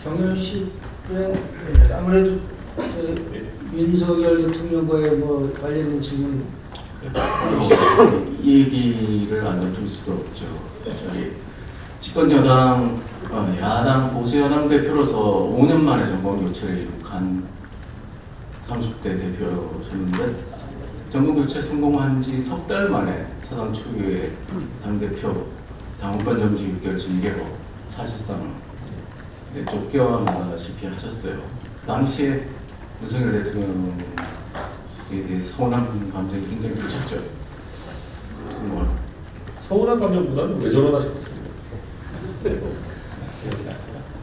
정윤 씨, 아무래도 윤석열 대통령과의 뭐 관련된 질문 이 얘기를 안 해줄 수도 없죠. 저희 집권 여당, 야당, 보수 여당 대표로서 5년 만에 정권 교체를 이룩한 30대 대표셨는데 정권 교체 성공한 지 석 달 만에 사상 초유의 당대표 당원권 정지 6개월 징계로 사실상 쫓겨나다시피 하셨어요. 그 당시에 윤석열 대통령에 대해서 서운한 감정이 굉장히 크셨죠. 서운한 감정보다는 왜 저러나셨습니다.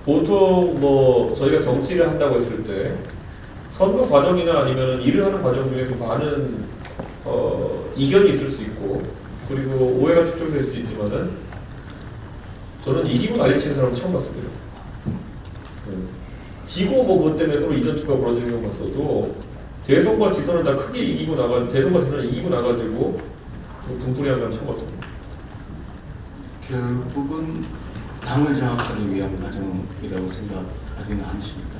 보통 뭐 저희가 정치를 한다고 했을 때 선거 과정이나 아니면 일을 하는 과정 중에서 많은 이견이 있을 수 있고 그리고 오해가 축적될 수 있지만은 저는 이기고 난리치는 사람은 처음 봤습니다. 지고 뭐 그것 때문에 서로 이전투가 벌어지는 것 봤어도 대선과 지선을 다 크게 이기고 대선과 지선을 이기고 나가지고 분풀이하는 사람 처음 봤습니다. 결국은 당을 장악하기 위한 과정이라고 생각하지는 않으십니다.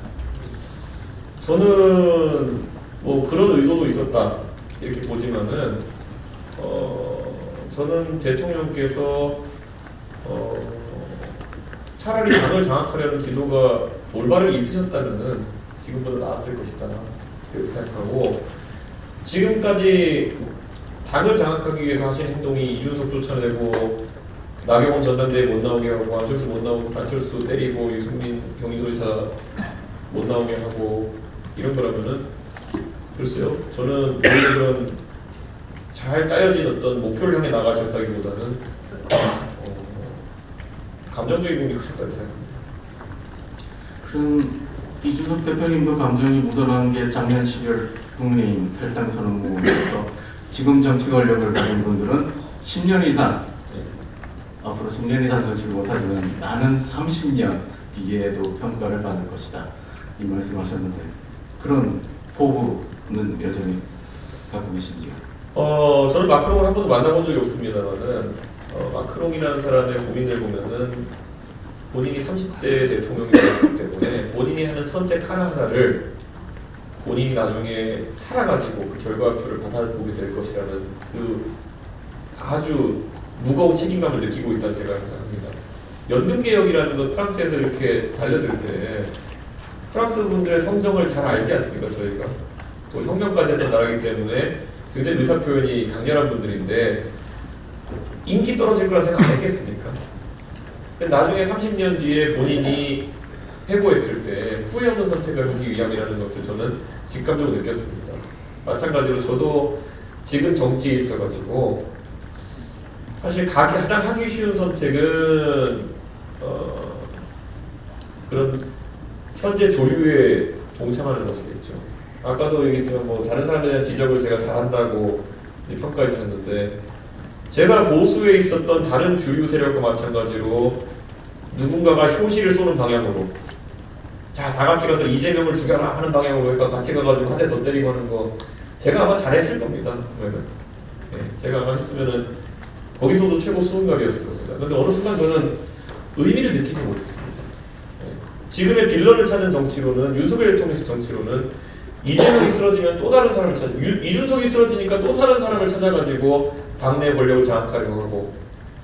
저는 뭐 그런 의도도 있었다 이렇게 보지만은 저는 대통령께서 차라리 당을 장악하려는 기도가 올바르게 있으셨다면은 지금보다 나았을 것이다 이렇게 생각하고 지금까지 당을 장악하기 위해서 하신 행동이 이준석 쫓아내고 나경원 전당대회 못 나오게 하고 안철수 때리고 유승민 경기도지사 못 나오게 하고 이런 거라면은 글쎄요 저는 그런 잘 짜여진 어떤 목표를 향해 나가셨다기보다는 감정적인 부분이 크셨다고 생각합니다. 그럼 이준석 대표님도 감정이 묻어나는 게 작년 10월 국민의힘 탈당 선언문에서 지금 정치 권력을 가진 분들은 10년 이상 앞으로 10년 이상 정치를 못하지만 나는 30년 뒤에도 평가를 받을 것이다 이 말씀하셨는데 그런 포부는 여전히 갖고 계신지요? 저는 마크롱을 한 번도 만나본 적이 없습니다만은 마크롱이라는 사람의 고민을 보면은 본인이 30대 대통령이기 때문에 본인이 하는 선택 하나하나를 본인이 나중에 살아가지고 그 결과표를 받아보게 될 것이라는 그 아주 무거운 책임감을 느끼고 있다는 생각을 항상 합니다. 연금개혁이라는 건 프랑스에서 이렇게 달려들 때 프랑스 분들의 성정을 잘 알지 않습니까? 저희가 또 혁명까지 했던 나라이기 때문에 굉장히 의사표현이 강렬한 분들인데 인기 떨어질 거라 생각 안 했겠습니까? 나중에 30년 뒤에 본인이 회고했을 때 후회 없는 선택을 하기 위함이라는 것을 저는 직감적으로 느꼈습니다. 마찬가지로 저도 지금 정치에 있어가지고 사실 가장 하기 쉬운 선택은 그런 현재 조류에 동참하는 것이겠죠. 아까도 얘기했지만 뭐 다른 사람에 대한 지적을 제가 잘한다고 평가해 주셨는데 제가 보수에 있었던 다른 주류 세력과 마찬가지로 누군가가 효시를 쏘는 방향으로 자 다같이 가서 이재명을 죽여라 하는 방향으로 같이 가가지고 한 대 더 때리고 하는 거 제가 아마 잘했을 겁니다. 제가 아마 했으면은 거기서도 최고 수훈갑이었을 겁니다. 그런데 어느 순간 저는 의미를 느끼지 못했습니다. 지금의 빌런을 찾는 정치로는 윤석열 대통령식 정치로는 이재명이 쓰러지면 또 다른 사람을 찾아 이준석이 쓰러지니까 또 다른 사람을 찾아가지고 당내 권력을 장악하려고 하고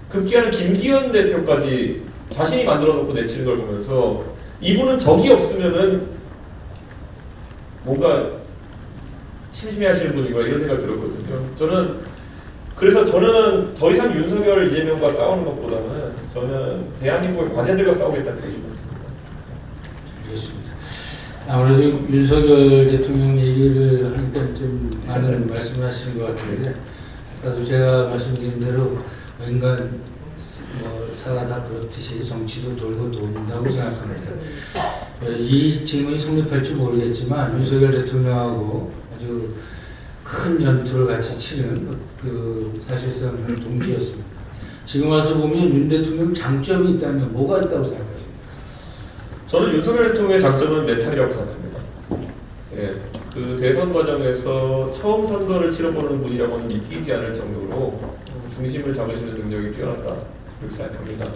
급기야는 김기현 대표까지 자신이 만들어 놓고 내치는 걸 보면서 이분은 적이 없으면은 뭔가 심심해 하시는 분이구나 이런 생각이 들었거든요. 그래서 저는 더 이상 윤석열, 이재명과 싸우는 것보다는 저는 대한민국의 과제들과 싸우겠다는 뜻이 있습니다. 알겠습니다. 아무래도 윤석열 대통령 얘기를 하니까 좀 많은 말씀을 하시는 것 같은데 아까도 제가 말씀드린 대로 인간 사가 다 그렇듯이 정치도 돌고 돈다고 생각합니다. 이 질문이 성립할지 모르겠지만 윤석열 대통령하고 아주 큰 전투를 같이 치른 사실상 동지였습니다. 지금 와서 보면 윤 대통령 장점이 있다면 뭐가 있다고 생각하십니까? 저는 윤석열 대통령의 장점은 메탈이라고 생각합니다. 그 대선 과정에서 처음 선거를 치러보는 분이라고는 믿기지 않을 정도로 중심을 잡으시는 능력이 뛰어났다. 그렇게 생각합니다.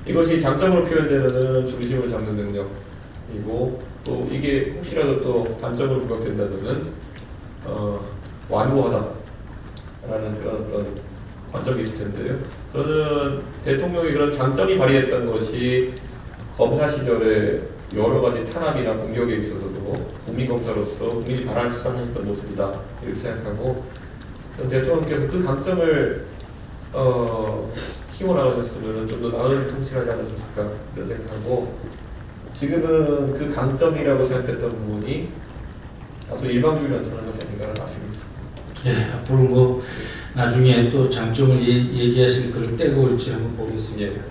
이것이 장점으로 표현되는 중심을 잡는 능력, 그리고 또 이게 혹시라도 또 단점으로 부각된다면은 완고하다라는 그런 어떤 관점이 있을 텐데요. 저는 대통령의 그런 장점이 발휘했던 것이 검사 시절에 여러 가지 탄압이나 공격에 있어서도 국민검사로서 국민이 바라는 수상하셨던 모습이다 이렇게 생각하고, 저는 대통령께서 그 강점을 키워나가셨으면 좀 더 나은 통치를 하지 않았을까 이런 생각하고, 지금은 그 강점이라고 생각했던 부분이 다소 일방주의로 나타나는 것이 아닌가 라는 아쉬움이 있습니다. 예, 앞으로 뭐 나중에 또 장점을 얘기하실 걸 떼고 올지 한번 보겠습니다. 예.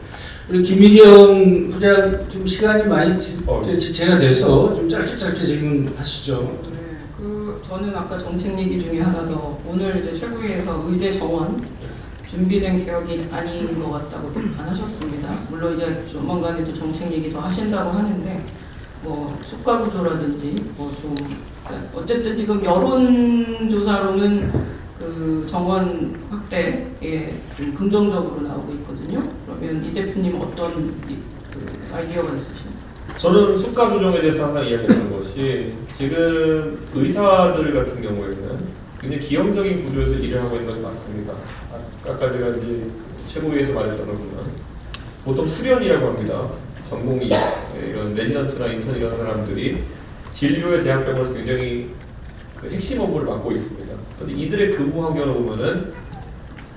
우리 김일영 부장 좀 시간이 많이 지체가 돼서 좀 짧게 질문하시죠. 네, 저는 아까 정책 얘기 중에 하나 더, 오늘 이제 최고위에서 의대 정원 준비된 개혁이 아닌 것 같다고 비판하셨습니다. 물론 이제 조만간에 또 정책 얘기 더 하신다고 하는데, 뭐 수가 구조라든지 뭐 좀 어쨌든 지금 여론조사로는 그 정원 확대에 좀 긍정적으로 나오고 있거든요. 그러면 이 대표님 어떤 그 아이디어가 있으신가요? 저는 수가 조정에 대해서 항상 이야기했던 것이, 지금 의사들 같은 경우에는 굉장히 기형적인 구조에서 일을 하고 있는 것이 맞습니다. 아까 제가 이제 최고위에서 말했던 걸 보면 보통 수련이라고 합니다. 전공의, 이런 레지던트나 인턴 이런 사람들이 진료의 대학병원에서 굉장히 그 핵심 업무를 맡고 있습니다. 그런데 이들의 근무 환경을 보면은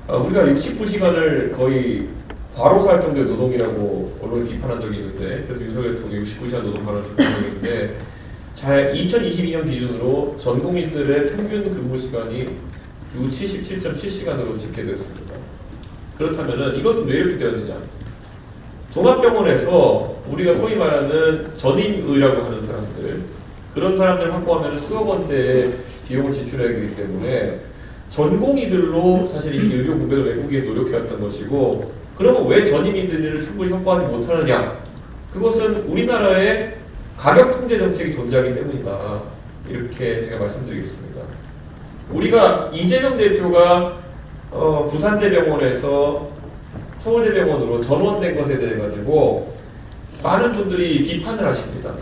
우리가 69시간을 거의 과로사할 정도의 노동이라고 언론에 비판한 적이 있는데, 그래서 윤석열 대통령이 69시간 노동 발언을 비판한 적이 있는데, 2022년 기준으로 전공인들의 평균 근무 시간이 주 77.7시간으로 집계되었습니다. 그렇다면은 이것은 왜 이렇게 되었느냐? 종합병원에서 우리가 소위 말하는 전임의라고 하는 사람들, 그런 사람들 확보하면 수억 원대의 비용을 지출해야 하기 때문에 전공의들로 사실 이 의료 공백을 메꾸기 위해서 노력해왔던 것이고, 그러면 왜 전임의들을 충분히 확보하지 못하느냐? 그것은 우리나라의 가격 통제 정책이 존재하기 때문이다. 이렇게 제가 말씀드리겠습니다. 우리가 이재명 대표가 부산대병원에서 서울대병원으로 전원된 것에 대해 가지고 많은 분들이 비판을 하십니다.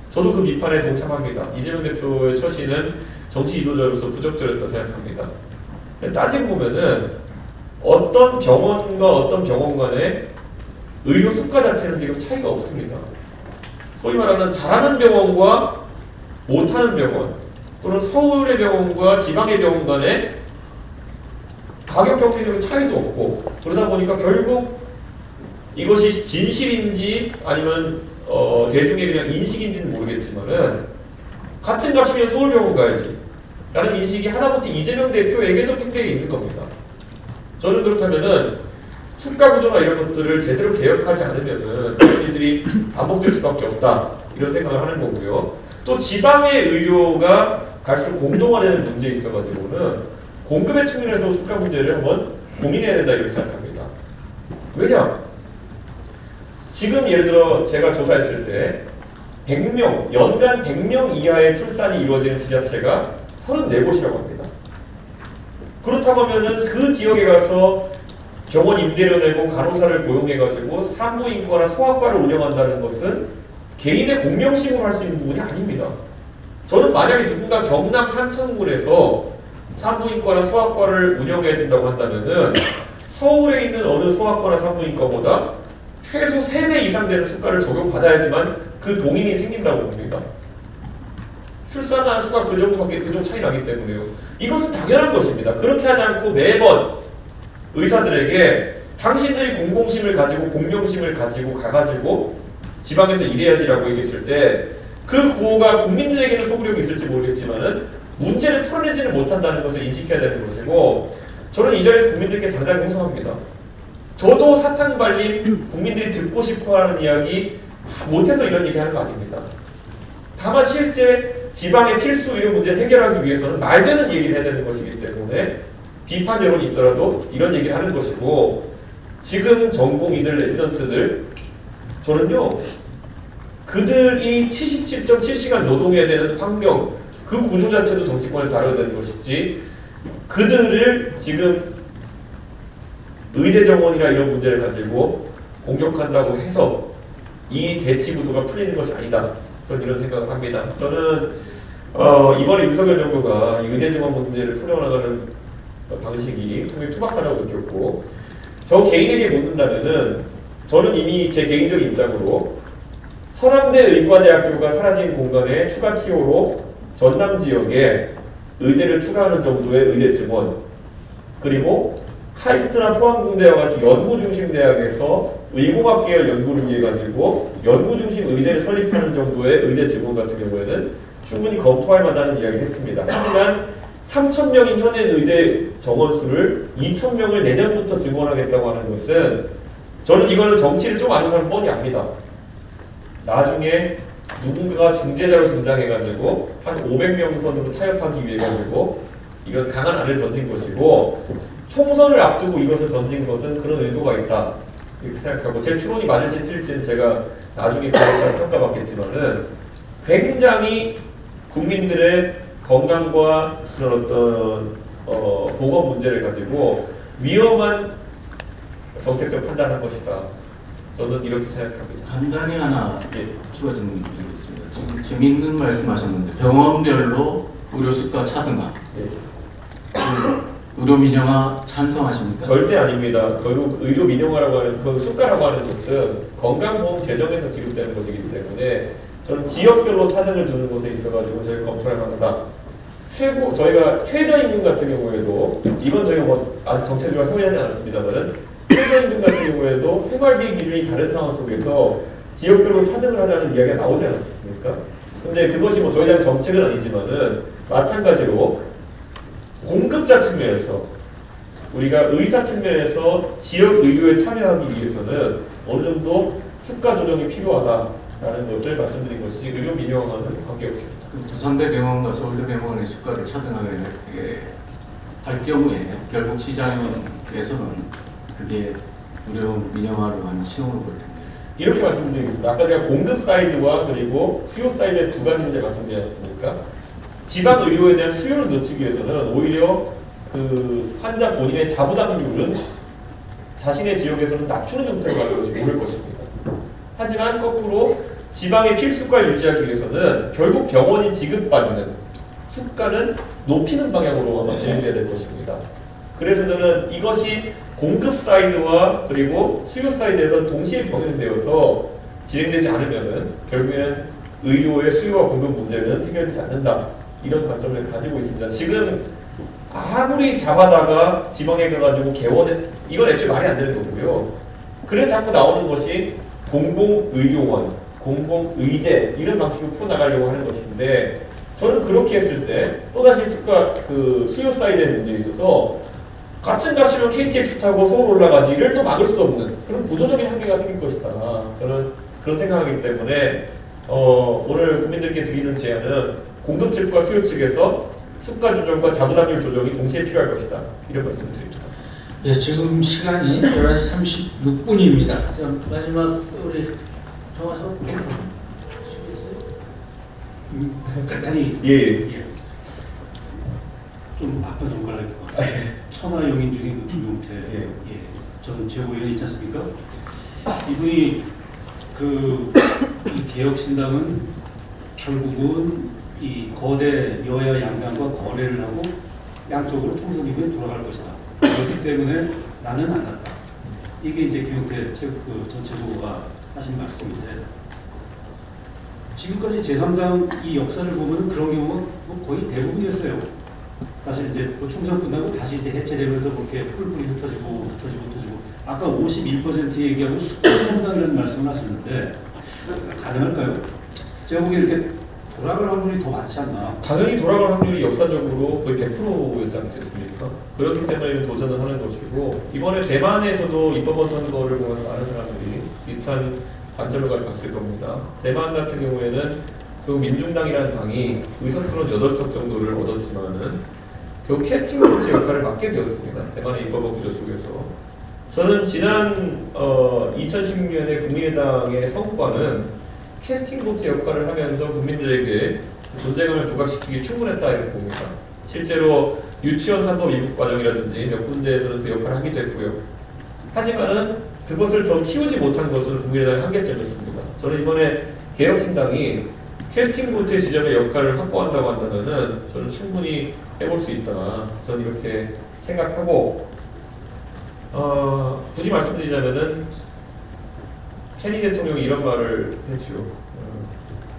저도 그 비판에 동참합니다. 이재명 대표의 처신은 정치 지도자로서 부적절했다 생각합니다. 따지고 보면은 어떤 병원과 어떤 병원 간의 의료 수가 자체는 지금 차이가 없습니다. 소위 말하는 잘하는 병원과 못하는 병원, 또는 서울의 병원과 지방의 병원 간의 가격 경쟁력의 차이도 없고, 그러다 보니까 결국 이것이 진실인지 아니면 대중의 그냥 인식인지는 모르겠지만은, 같은 값이면 서울병원 가야지 라는 인식이 하다못해 이재명 대표에게도 팽배해 있는 겁니다. 저는 그렇다면은 수가 구조나 이런 것들을 제대로 개혁하지 않으면은 이런 일들이 반복될 수밖에 없다, 이런 생각을 하는 거고요. 또 지방의 의료가 갈수록 공동화되는 문제에 있어가지고는 공급의 측면에서 수가 문제를 한번 고민해야 된다, 이렇게 생각합니다. 왜냐? 지금 예를 들어 제가 조사했을 때 100명, 연간 100명 이하의 출산이 이루어지는 지자체가 34곳이라고 합니다. 그렇다고 하면은 그 지역에 가서 병원 임대료 내고 간호사를 고용해가지고 산부인과나 소아과를 운영한다는 것은 개인의 공명심으로 할 수 있는 부분이 아닙니다. 저는 만약에 누군가 경남 산천군에서 산부인과나 소아과를 운영해야 된다고 한다면은 서울에 있는 어느 소아과나 산부인과보다 최소 3배 이상 되는 수가를 적용받아야지만 그 동인이 생긴다고 봅니다. 출산하는 수가 그 정도밖에 그 정도 차이 나기 때문에요. 이것은 당연한 것입니다. 그렇게 하지 않고 매번 의사들에게 당신들이 공공심을 가지고 공명심을 가지고 가가지고 지방에서 일해야지라고 얘기했을 때 그 구호가 국민들에게는 소구력이 있을지 모르겠지만은 문제를 풀어내지는 못한다는 것을 인식해야 되는 것이고, 저는 이 자리에서 국민들께 당당히 호소합니다. 저도 사탕 발림 국민들이 듣고 싶어하는 이야기 못해서 이런 얘기 하는 거 아닙니다. 다만 실제 지방의 필수 의료 문제를 해결하기 위해서는 말되는 얘기를 해야 되는 것이기 때문에 비판 여론이 있더라도 이런 얘기를 하는 것이고, 지금 전공의들, 레지던트들, 저는요 그들이 77.7시간 노동해야 되는 환경, 그 구조 자체도 정치권을 다뤄야 되는 것이지, 그들을 지금 의대 정원이나 이런 문제를 가지고 공격한다고 해서 이 대치 구도가 풀리는 것이 아니다. 저는 이런 생각을 합니다. 저는 이번에 윤석열 정부가 이 의대 증원 문제를 풀어나가는 방식이 상당히 투박하다고 느꼈고, 저 개인에게 묻는다면은 저는 이미 제 개인적인 입장으로 서남대 의과대학교가 사라진 공간에 추가 TO로 전남 지역에 의대를 추가하는 정도의 의대 증원, 그리고 카이스트나 포항공대와 같이 연구 중심 대학에서 의공학 계열 연구를 위해 가지고 연구 중심 의대를 설립하는 정도의 의대 증원 같은 경우에는 충분히 검토할 만하다는 이야기를 했습니다. 하지만 3,000명인 현행 의대 정원 수를 2,000명을 내년부터 증원하겠다고 하는 것은, 저는 이거는 정치를 좀 아는 사람 뻔히 압니다. 나중에 누군가가 중재자로 등장해가지고 한 500명 선으로 타협하기 위해 가지고 이런 강한 안을 던진 것이고, 총선을 앞두고 이것을 던진 것은 그런 의도가 있다 이렇게 생각하고, 제 추론이 맞을지 틀릴지는 제가 나중에 평가받겠지만은 굉장히 국민들의 건강과 그런 어떤 보건 문제를 가지고 위험한 정책적 판단한 것이다. 저는 이렇게 생각합니다. 간단히 하나 추가 좀 드리겠습니다. 지금 재미있는 말씀하셨는데 병원별로 의료 수가 차등화, 의료 민영화 찬성하십니까? 절대 아닙니다. 결국 의료 민영화라고 하는 그 수가라고 하는 것은 건강보험 재정에서 지급되는 것이기 때문에 저는 지역별로 차등을 두는 곳에 있어가지고 저희가 검토할 만하다. 저희가 최저임금 같은 경우에도, 이건 저희가 뭐 아직 정책적으로 협의하지 않았습니다만은 최저임금 같은 경우에도 생활비 기준이 다른 상황 속에서 지역별로 차등을 하자는 이야기가 나오지 않았습니까? 근데 그것이 뭐 저희에 대한 정책은 아니지만은 마찬가지로 공급자 측면에서 우리가 의사 측면에서 지역 의료에 참여하기 위해서는 어느 정도 수가 조정이 필요하다라는 것을 말씀드린 것이지 의료 민영화와는 관계없습니다. 부산대병원과 서울대병원의 수가를 차등하게 할 경우에 결국 시장에서는 그게 의료 민영화로 하는 신호를 볼 텐데. 이렇게 말씀드리겠습니다. 아까 제가 공급 사이드와 그리고 수요 사이드에서 두 가지 문제 말씀드리지 않았습니까? 지방 의료에 대한 수요를 늦추기 위해서는 오히려 그 환자 본인의 자부담률은 자신의 지역에서는 낮추는 형태로 가는 것이 옳을 것입니다. 하지만 거꾸로 지방의 필수가를 유지하기 위해서는 결국 병원이 지급받는 수가는 높이는 방향으로 아마 진행돼야 될 것입니다. 그래서 저는 이것이 공급 사이드와 그리고 수요 사이드에서 동시에 병행되어서 진행되지 않으면은 결국에는 의료의 수요와 공급 문제는 해결되지 않는다. 이런 관점을 가지고 있습니다. 지금 아무리 잡아다가 지방에 가가지고 개원해, 이건 애초에 말이 안 되는 거고요. 그래서 자꾸 나오는 것이 공공의료원, 공공의대 이런 방식으로 풀어나가려고 하는 것인데, 저는 그렇게 했을 때 또다시 수요 사이드의 문제에 있어서 같은 값이면 KTX 타고 서울 올라가지를 또 막을 수 없는 그런 구조적인 한계가 생길 것이다. 저는 그런 생각하기 때문에 오늘 국민들께 드리는 제안은 공급 측과 수요 측에서 수가 조정과 자부담률 조정이 동시에 필요할 것이다. 이런 말씀을 드립니다. 예, 지금 시간이 11시 36분입니다. 자, 마지막 우리 정화석 간단히 예. 좀 아픈 손가락일 것 같아요. 천하용인 중에 그 김용태, 전 최고위원 있지 않습니까? 이분이 이 개혁신당은 결국은 이 거대 여야 양당과 거래를 하고 양쪽으로 총선 이후에 돌아갈 것이다. 그렇기 때문에 나는 안 갔다. 이게 이제 김용태 전 최고가 하신 말씀인데, 지금까지 제3당 이 역사를 보면 그런 경우가 거의 대부분이었어요. 사실 이제 총선 끝나고 다시 이제 해체되면서 그렇게 뿔뿔이 흩어지고. 아까 51% 얘기하고 수권정당이라는 말씀을 하셨는데 가능할까요? 제가 보기에 이렇게 돌아갈 확률이 더 많지 않나? 당연히 돌아갈 확률이 역사적으로 거의 100%였지 않겠습니까? 그렇기 때문에 도전을 하는 것이고, 이번에 대만에서도 입법원 선거를 보면서 많은 사람들이 비슷한 관점을 가지고 봤을 겁니다. 대만 같은 경우에는 그 민중당이라는 당이 의석수는 8석 정도를 얻었지만은 결국 캐스팅 보트 역할을 맡게 되었습니다. 대만의 입법원 구조 속에서. 저는 지난 2016년에 국민의당의 성과는 캐스팅 보트 역할을 하면서 국민들에게 존재감을 부각시키기 충분했다 이렇게 봅니다. 실제로 유치원 3법 입국 과정이라든지 몇 군데에서는 그 역할을 하기도 했고요. 하지만은 그것을 더 키우지 못한 것은 국민의당의 한계점이었습니다. 저는 이번에 개혁신당이 캐스팅 보트의 지점의 역할을 확보한다고 한다면은 저는 충분히 해볼 수 있다. 저는 이렇게 생각하고 굳이 말씀드리자면은 케니 대통령이 이런 말을 했죠.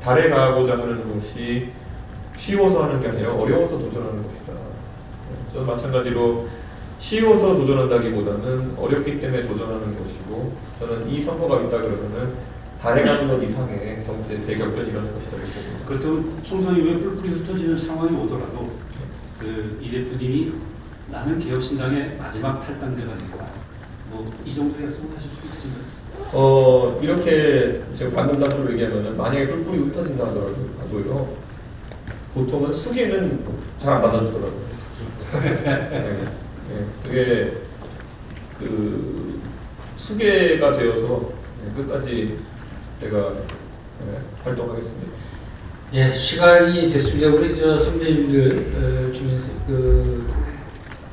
달에 가고자 하는 것이 쉬워서 하는 게 아니라 어려워서 도전하는 것이다. 저는 마찬가지로 쉬워서 도전한다기보다는 어렵기 때문에 도전하는 것이고, 저는 이 선거가 있다 그러면은 달에 가는 것 이상의 정치의 대격변이 일어날 것이다 봅니다. 그렇다면 총선 이후에 뿔뿔이 흩어지는 상황이 오더라도 이 대표님이 나는 개혁신당의 마지막 탈당자가 된다. 뭐 이 정도 약속하실 수 있으신가요? 이렇게 제가 반대당 쪽으로 얘기하면은 만약에 뿔뿔이 흩어진다 하더라도요, 보통은 수계는 잘 안 받아주더라고요. 네, 그게 그 수계가 되어서 끝까지 제가 활동하겠습니다. 예, 시간이 됐습니다. 우리 선배님들 중에서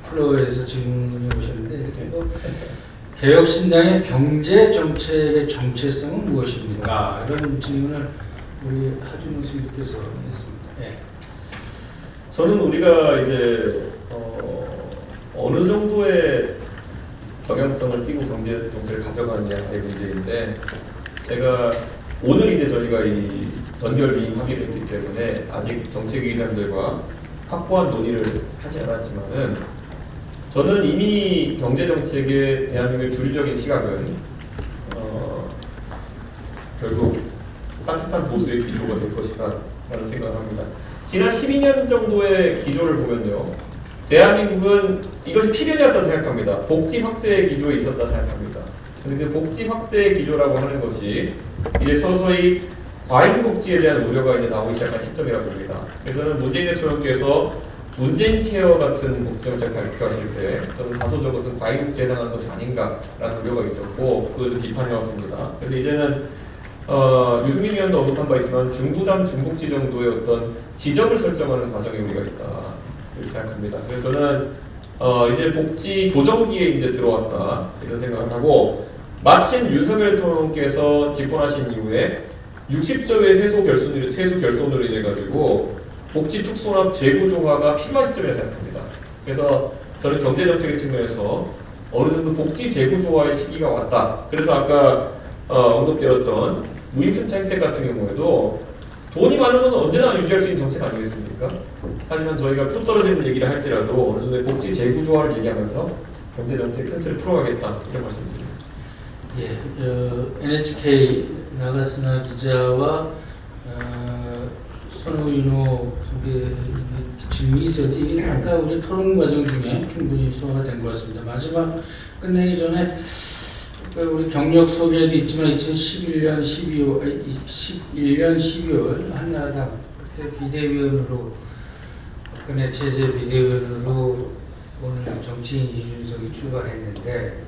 플로어에서 질문이 오셨는데, 개혁신당의 경제 정책의 정체성은 무엇입니까? 이런 질문을 우리 하준우 선생님께서 했습니다. 예. 저는 우리가 이제 어느 정도의 방향성을 띠고 경제 정책을 가져가느냐의 문제인데, 제가 오늘 이제 저희가 이 전결위임 합의를 했기 때문에 아직 정책위의장들과 확고한 논의를 하지 않았지만은, 저는 이미 경제 정책의 대한민국의 주류적인 시각은 결국 따뜻한 보수의 기조가 될 것이다 라는 생각을 합니다. 지난 12년 정도의 기조를 보면요, 대한민국은 이것이 필연이었다고 생각합니다. 복지 확대의 기조에 있었다 생각합니다. 그런데 복지 확대의 기조라고 하는 것이 이제 서서히 과잉 복지에 대한 우려가 이제 나오기 시작한 시점이라고 봅니다. 그래서 저는 문재인 대통령께서 문재인 케어 같은 복지 정책을 발표하실 때 저는 다소 저것은 과잉 복지에 해당하는 것이 아닌가라는 우려가 있었고, 그것을 비판해 왔습니다. 그래서 이제는 유승민 의원도 언급한 바 있지만 중부담 중복지 정도의 어떤 지점을 설정하는 과정에 우리가 있다 이렇게 생각합니다. 그래서 저는 이제 복지 조정기에 이제 들어왔다 이런 생각을 하고, 마침 윤석열 대통령께서 집권하신 이후에 60조 의 세수 결손으로 인해 가지고 복지 축소나 재구조화가 필요한 시점이라고 생각합니다. 그래서 저는 경제정책의 측면에서 어느 정도 복지 재구조화의 시기가 왔다. 그래서 아까 언급되었던 무임승차 혜택 같은 경우에도 돈이 많은 건 언제나 유지할 수 있는 정책 아니겠습니까? 하지만 저희가 표 떨어지는 얘기를 할지라도 어느 정도의 복지 재구조화를 얘기하면서 경제정책의 큰 틀을 풀어가겠다 이런 말씀드립니다. 예, NHK 나가스나 기자와 손우인호 선배님의 질문이 있었는데, 이게 아까 우리 토론 과정 중에 충분히 소화가 된 것 같습니다. 마지막 끝내기 전에 우리 경력 소개도 있지만 2011년 12월 한나라당 그때 비대위원으로, 박근혜 체제 비대위원으로 오늘 정치인 이준석이 출발했는데,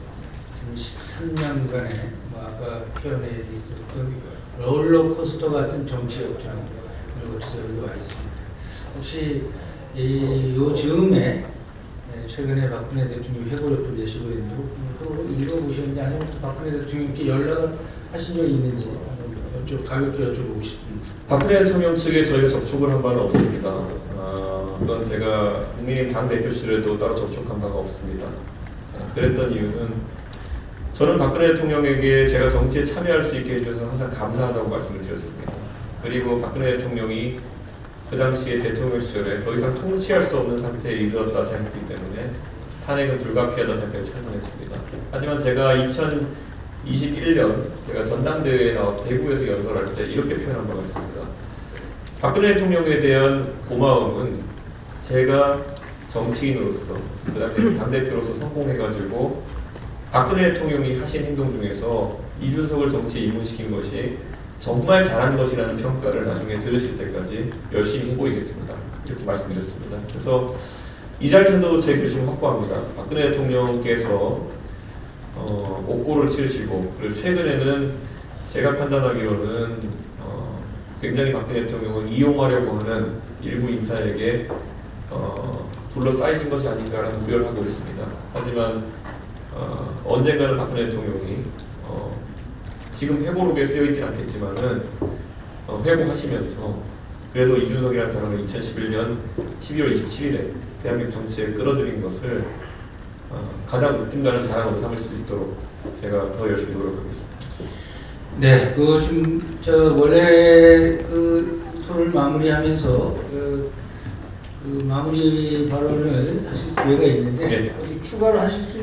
지금 13년간의 아까 표현에 있었던 롤러코스터 같은 정치 역장을 거쳐서 여기 와 있습니다. 혹시 요 즈음에 최근에 박근혜 대통령이 회고를 또 내시고 있는데 읽어보셨는데, 아니면 또 박근혜 대통령께 연락을 하신 적이 있는지 가볍게 여쭤보고 싶습니다. 박근혜 대통령 측에 저희가 접촉을 한 바는 없습니다. 그건 제가 국민의힘 당대표실에도 따로 접촉한 바가 없습니다. 그랬던 이유는 저는 박근혜 대통령에게 제가 정치에 참여할 수 있게 해주셔서 항상 감사하다고 말씀을 드렸습니다. 그리고 박근혜 대통령이 그 당시에 대통령 시절에 더 이상 통치할 수 없는 상태에 이르렀다 생각했기 때문에 탄핵은 불가피하다 생각해서 찬성했습니다. 하지만 제가 2021년 제가 전당대회에 나와서 대구에서 연설할 때 이렇게 표현한 바가 있습니다. 박근혜 대통령에 대한 고마움은 제가 정치인으로서, 그 당시 당대표로서 성공해가지고 박근혜 대통령이 하신 행동 중에서 이준석을 정치에 입문시킨 것이 정말 잘한 것이라는 평가를 나중에 들으실 때까지 열심히 해보이겠습니다. 이렇게 말씀드렸습니다. 그래서 이 자리에서도 제 결심을 확고합니다. 박근혜 대통령께서 옥고를 치르시고, 그리고 최근에는 제가 판단하기로는 굉장히 박근혜 대통령을 이용하려고 하는 일부 인사에게 둘러싸이신 것이 아닌가라는 우려를 하고 있습니다. 하지만 언젠가는 박근혜 대통령이 지금 회고록에 쓰여있진 않겠지만은 회고하시면서 그래도 이준석이라는 사람을 2011년 12월 27일에 대한민국 정치에 끌어들인 것을 가장 으뜸가는 자랑으로 삼을 수 있도록 제가 더 열심히 노력하겠습니다. 네, 원래 토론을 마무리하면서 마무리 발언을 하실 기회가 있는데 네. 어디 추가로 하실 수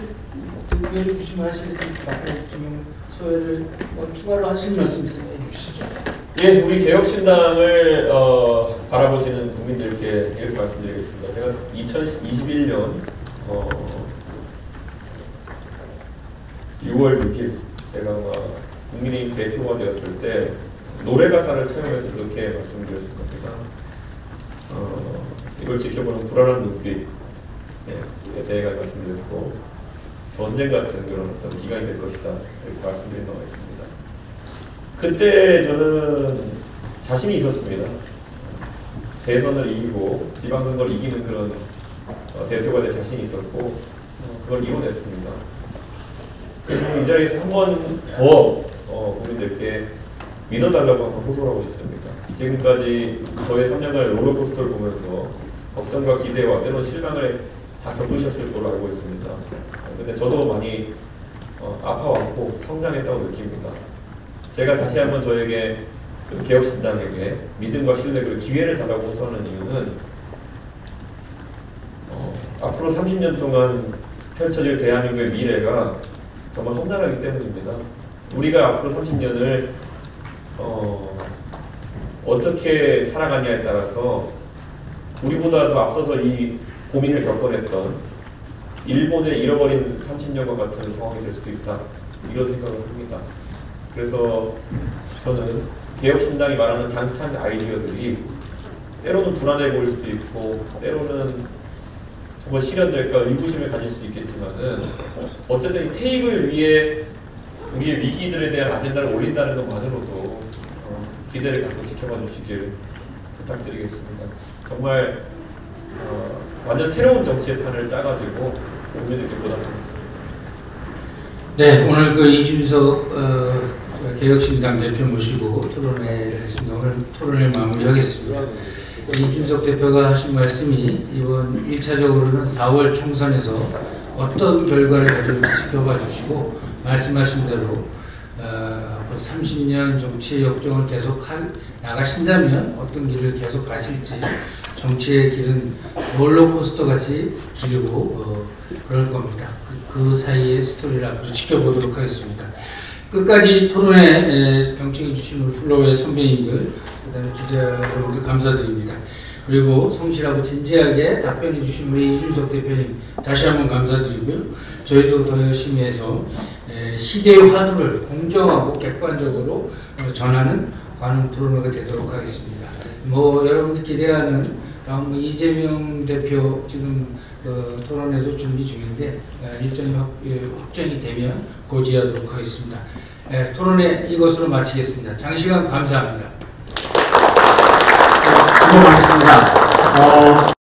기회 주시면 하시겠습니까? 지금 소회를 추가로 하실 말씀 해주시죠. 예, 우리 개혁신당을 바라보시는 국민들께 이렇게 말씀드리겠습니다. 제가 2021년 6월 6일 제가 국민의힘 대표가 되었을 때 노래 가사를 차용해서 그렇게 말씀드렸을 겁니다. 이걸 지켜보는 불안한 눈빛에 대해 말씀드렸고 전쟁 같은 그런 어떤 기간이 될 것이다 이렇게 말씀드린 바가 있습니다. 그때 저는 자신이 있었습니다. 대선을 이기고 지방선거를 이기는 그런 대표가 될 자신이 있었고 그걸 이뤄냈습니다. 그래서 이 자리에서 한 번 더 국민들께 믿어달라고 한번 호소를 하고 싶습니다. 지금까지 저의 3년간의 롤러코스터를 보면서 걱정과 기대와 때론 실망을 다 겪으셨을 거로 알고 있습니다. 근데 저도 많이 아파왔고 성장했다고 느낍니다. 제가 다시 한번 저에게 개혁신당에게 믿음과 신뢰 그리고 기회를 달라고 호소하는 이유는 앞으로 30년 동안 펼쳐질 대한민국의 미래가 정말 험난하기 때문입니다. 우리가 앞으로 30년을 어떻게 살아가냐에 따라서 우리보다 더 앞서서 이 고민을 겪어냈던 일본의 잃어버린 30년과 같은 상황이 될 수도 있다. 이런 생각을 합니다. 그래서 저는 개혁신당이 말하는 당찬 아이디어들이 때로는 불안해 보일 수도 있고 때로는 정말 실현될까 의구심을 가질 수도 있겠지만은 어쨌든 이 테이블 위에 우리의 위기들에 대한 아젠다를 올린다는 것만으로도 기대를 갖고 지켜봐 주시길 부탁드리겠습니다. 정말 완전 새로운 정치의 판을 짜가지고 국민들께 보답하겠습니다. 네, 오늘 이준석 개혁신당 대표 모시고 토론회를 했습니다. 오늘 토론회 마무리하겠습니다. 이준석 대표가 하신 말씀이 이번 1차적으로는 4월 총선에서 어떤 결과를 가져올지 지켜봐 주시고 말씀하신 대로 앞으로 30년 정치의 역정을 계속 나가신다면 어떤 길을 계속 가실지 정치의 길은 롤러코스터 같이 길고 그럴 겁니다. 그 사이의 스토리를 앞으로 지켜보도록 하겠습니다. 끝까지 토론에 경청해 주신 우리 플로어의 선배님들, 그 다음에 기자 여러분들 감사드립니다. 그리고 성실하고 진지하게 답변해 주신 우리 이준석 대표님 다시 한번 감사드리고요. 저희도 더 열심히 해서 시대의 화두를 공정하고 객관적으로 전하는 관훈 토론회가 되도록 하겠습니다. 여러분들 기대하는 다음 이재명 대표 지금 토론회도 준비 중인데 일정이 확정이 되면 고지하도록 하겠습니다. 토론회 이것으로 마치겠습니다. 장시간 감사합니다. 수고 많으셨습니다.